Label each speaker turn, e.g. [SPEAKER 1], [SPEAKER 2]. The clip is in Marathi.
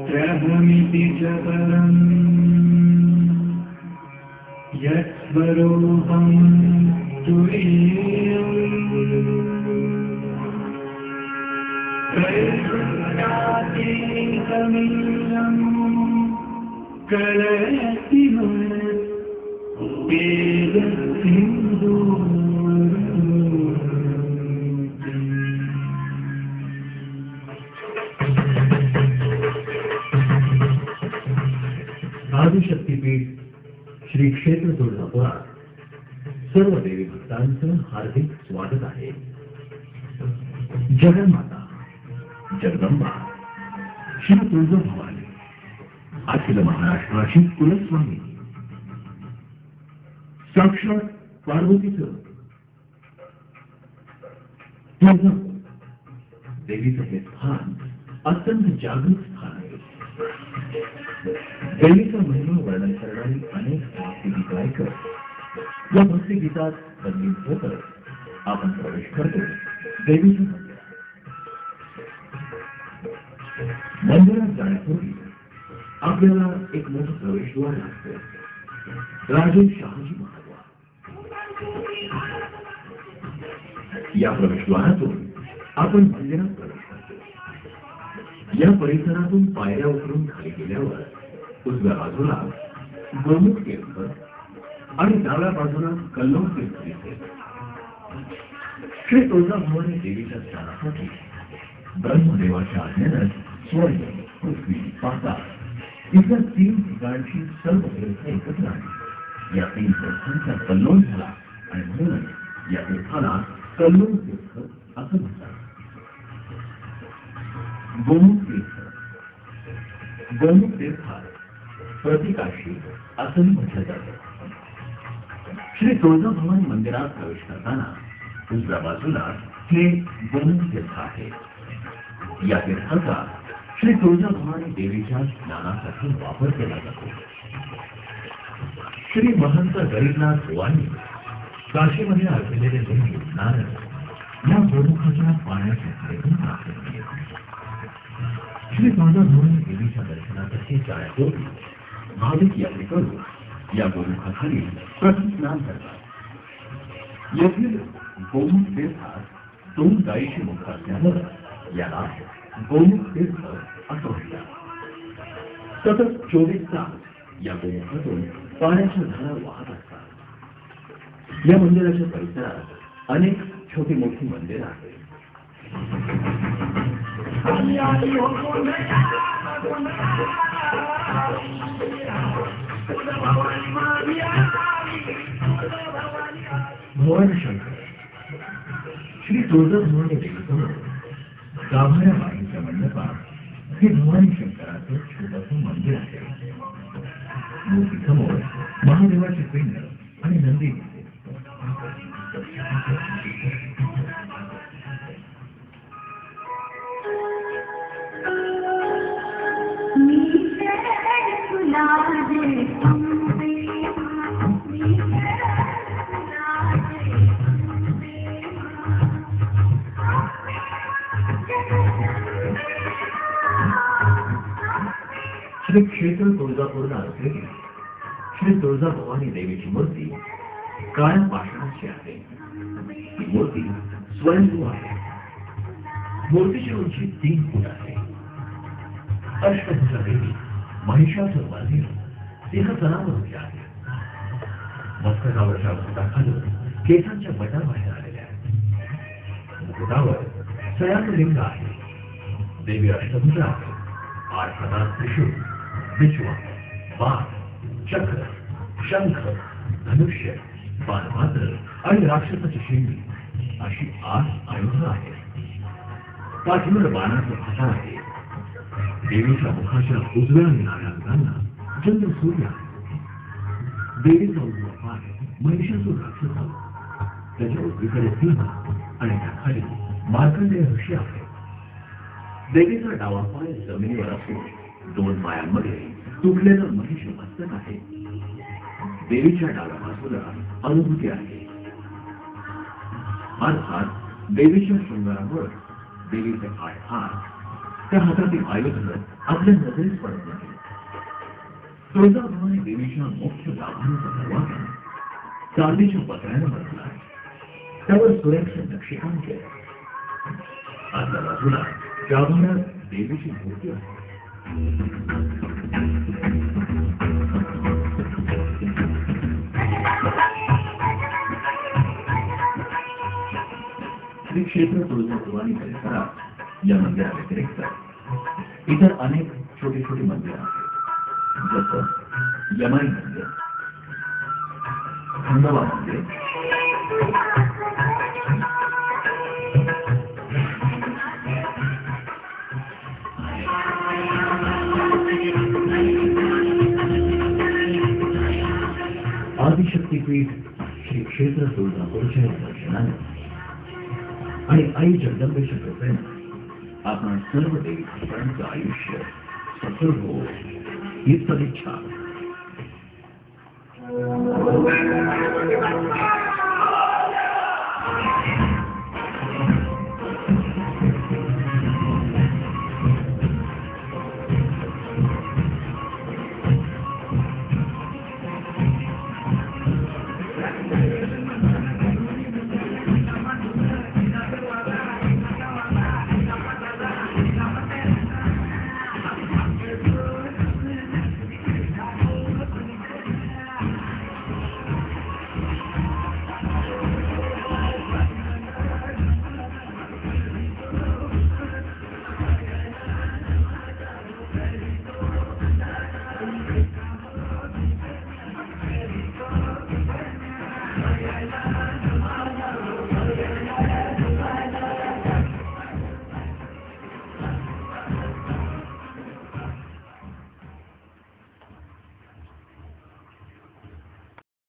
[SPEAKER 1] त्रयमिति च परम् यत्स्वरूपं तुरीयम् कल्पनातीतमीयम् कलयति वेदसिन्धु।
[SPEAKER 2] आदिशक्तीपीठ श्री क्षेत्र तुळजापुरात सर्व देवी भक्तांचं हार्दिक स्वागत आहे. जगन्माता जगदंबा श्री तुळजाभवानी अखिल महाराष्ट्राची कुलस्वामी साक्षात पार्वतीचं तुळजापूर देवीचं हे स्थान अत्यंत जागृत स्थान आहे. देवीचा महिमा वर्णन करणारी अनेक भक्तिगीत गायकर या भक्तिगीतात तल्लीन होतच आपण प्रवेश करतो देवीच्या मंदिरात जाण्यापूर्वी आपल्याला एक मोठं प्रवेशद्वार लागतं. राजे शहाजी महाद्वार. या प्रवेशद्वारातून आपण मंदिरात प्रवेश करतो. या परिसरातून पायऱ्या उतरून खाली गेल्यावर उजव्या बाजूला गोमुख तीर्थ आणि डाव्या बाजूला कल्लोळ तीर्थ दिसते. श्री तुळजाभवानी देवीच्या स्थानासाठी ब्रह्मदेवाच्या आज्ञेनं स्वर्ग, पृथ्वी, पाताळ इथल्या 3 ठिकाणची सर्व तीर्थ एकत्र आली. या 3 तीर्थांचा कल्लोळ झाला आणि म्हणून या तीर्थाला कल्लोळ तीर्थ असं म्हणतात. गोमुख तीर्थ. गोमुख तीर्थात प्रतिकाशी असंही म्हटलं जातं. श्री तुळजाभवानी मंदिरात प्रवेश करताना उजव्या बाजूला हे गोमुख तीर्थ आहे. या तीर्थाचा श्री तुळजाभवानी देवीच्या स्नानासाठी वापर केला जातो. श्री महंत गरीबनाथ गोवानी काशीमध्ये आढळलेले दोन नारळ या गोमुखाच्या पाण्याच्या खालीतून प्राप्त केले. श्री तुळजाभवानी देवीच्या दर्शनासाठी जाण्यापूर्वी भाविक यात्रेकरू या गोमुखाखाली प्रथम स्नान करतात. येथील गोमुख तीर्थात 2 गायीची मुख असल्यामुळे याला गोमुख तीर्थ असं म्हणतात. सतत 24 तास या गोमुखातून पाण्याच्या धारा वाहत असतात. या मंदिराच्या परिसरात अनेक छोटी मोठी मंदिरं आहेत. भवानी शंकर. श्री तुळजाभवानी देवीसमोर गाभाऱ्या बाईंच्या मंडपात हे भवानी शंकराचं छोटंसं मंदिर आहे. मूर्तीसमोर महादेवाचे पिंड आणि नंदी दिसते. श्री क्षेत्र तुळजापूरला असलेली श्री तुळजाभवानी देवीची मूर्ती काळ्या पाषाणाची आहे. ही मूर्ती स्वयंभू आहे. मूर्तीची उंची 3 फूट आहे. अष्टभुजा देवी महिषासुर मर्दिनी सिंहसनावर उभी आहे. मस्तकावरच्या मुकुटाखालून केसांच्या बटा बाहेर आलेल्या आहेत. मुकुटावर सयानलिंग आहे. देवी अष्टभुजा आहे. 8 हातात त्रिशूळ, बिछवा, बाण, चक्र, शंख, धनुष्य, बाणपात्र आणि राक्षसाची शेंडी अशी 8 आयुधं आहेत. पाठीवर बाणाचं फाटा आहे. देवीच्या मुखाच्या उजव्या आणि डाव्या अंगांना चंद्र सूर्य आहे. देवीचा उजवा पाय महिषासुर राक्षस आहे. त्याच्या उजवीकडे सिंह आणि त्याखाली मार्कंडेय ऋषी आहे. देवीचा डावा पाय जमिनीवर असून 2 पायांमध्ये तुटलेलं महिष मस्तक आहे. देवीच्या डाव्या बाजूला अनुभूती आहे. अर्थात देवीच्या शृंगारावर देवीचे पाय हात त्या हातातील आयुध आपल्या नजरेस पडत नाही. तुळजाभवानी देवीच्या मुख्य गाभाऱ्याचा दरवाजा चांदीच्या पत्र्यानं बनवला आहे. त्यावर सुरेख नक्षीकाम केले. आतल्या बाजूला गाभाऱ्यात देवीची मूर्ती आहे. श्री क्षेत्र तुळजाभवानी परिसरात या मंदिराव्यतिरिक्त इतर अनेक छोटी छोटी मंदिरं आहेत. जसं यमाई मंदिर, खंडोबा मंदिर, आदिशक्तीपीठ श्री क्षेत्र तुळजापूरच्या दर्शनाने आणि आई जगदंबेच्या कृपेने आपण सर्व देवी भक्तांचं आयुष्य सफल हो हीच सदिच्छा